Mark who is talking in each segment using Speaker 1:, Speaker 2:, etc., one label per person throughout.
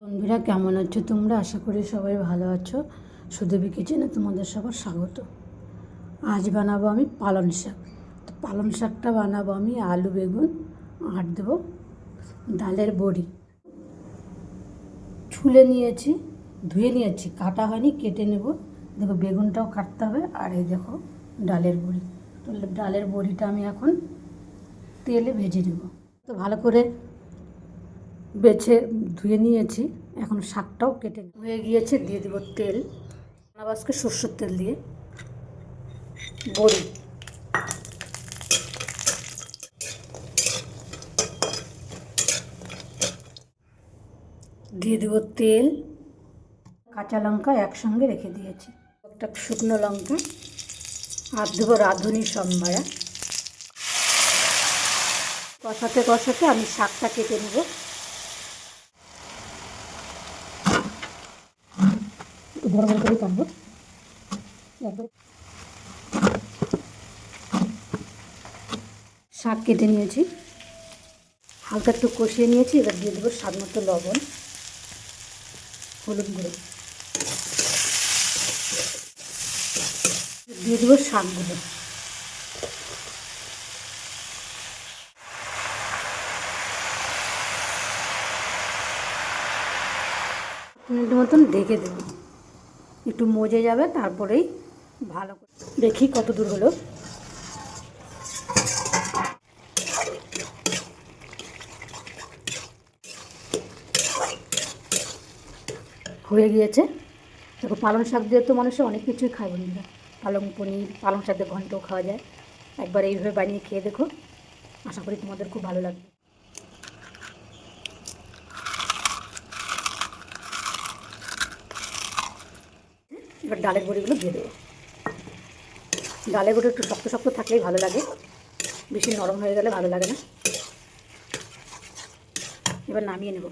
Speaker 1: বন্ধুরা কেমন আছো তোমরা? আশা করি সবাই ভালো আছো। সুদেবী কিচেনে তোমাদের সবার স্বাগত। আজ বানাবো আমি পালং শাক। তো পালং শাকটা বানাবো আমি আলু বেগুন আর দেবো ডালের বড়ি। ছুলে নিয়েছি, ধুয়ে নিয়েছি, কাটা হয়নি, কেটে নেব। দেখো বেগুনটাও কাটতে হবে। আর এই দেখো ডালের বড়ি। তো ডালের বড়িটা আমি এখন তেলে ভেজে নেব। তো ভালো করে বেছে ধুয়ে নিয়েছি, এখন শাকটাও কেটে হয়ে গিয়েছে। দিয়ে দেবো তেল, আজকে সর্ষের তেল দিয়ে বড়ি, দিয়ে দেবো তেল, কাঁচা লঙ্কা একসঙ্গে রেখে দিয়েছি, একটা শুকনো লঙ্কা, আর দেবো রাঁধুনি সম্বারা। কষাতে কষাতে আমি শাকটা কেটে নেব। একটু বড় বড় করে কাটবো। শাক কেটে নিয়েছি, হালকা একটু কষিয়ে নিয়েছি। এবার দিয়ে দেবো স্বাদ মতো লবণ, হলুদ গুঁড়ো, দিয়ে দেবো শাকগুলো। মিনিট মতন ঢেকে দেব, একটু মজে যাবে, তারপরেই ভালো করে দেখি কত দূর হলো। হয়ে গিয়েছে। দেখো পালং শাক দিয়ে তো মানুষের অনেক কিছুই খায় বন্ধুরা। পালং পনির, পালং শাক দিয়ে ঘন্টও খাওয়া যায়। একবার এইভাবে বানিয়ে খেয়ে দেখো, আশা করি তোমাদের খুব ভালো লাগবে। এবার ডালের বড়িগুলো দিয়ে দেবো। ডালের বড়ি একটু শক্ত শক্ত থাকলেই ভালো লাগে, বেশি নরম হয়ে গেলে ভালো লাগে না। এবার নামিয়ে নেব।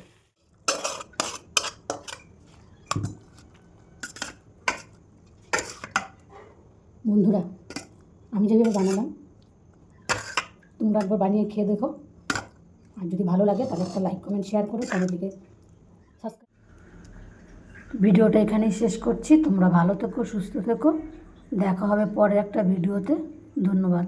Speaker 1: বন্ধুরা আমি যেভাবে বানালাম তোমরা একবার বানিয়ে খেয়ে দেখো, আর যদি ভালো লাগে তাহলে একটা লাইক কমেন্ট শেয়ার করো, চ্যানেলটিকে সাবস্ক্রাইব। ভিডিওটা এখানেই শেষ করছি। তোমরা ভালো থেকো, সুস্থ থেকো। দেখা হবে পরে একটা ভিডিওতে। ধন্যবাদ।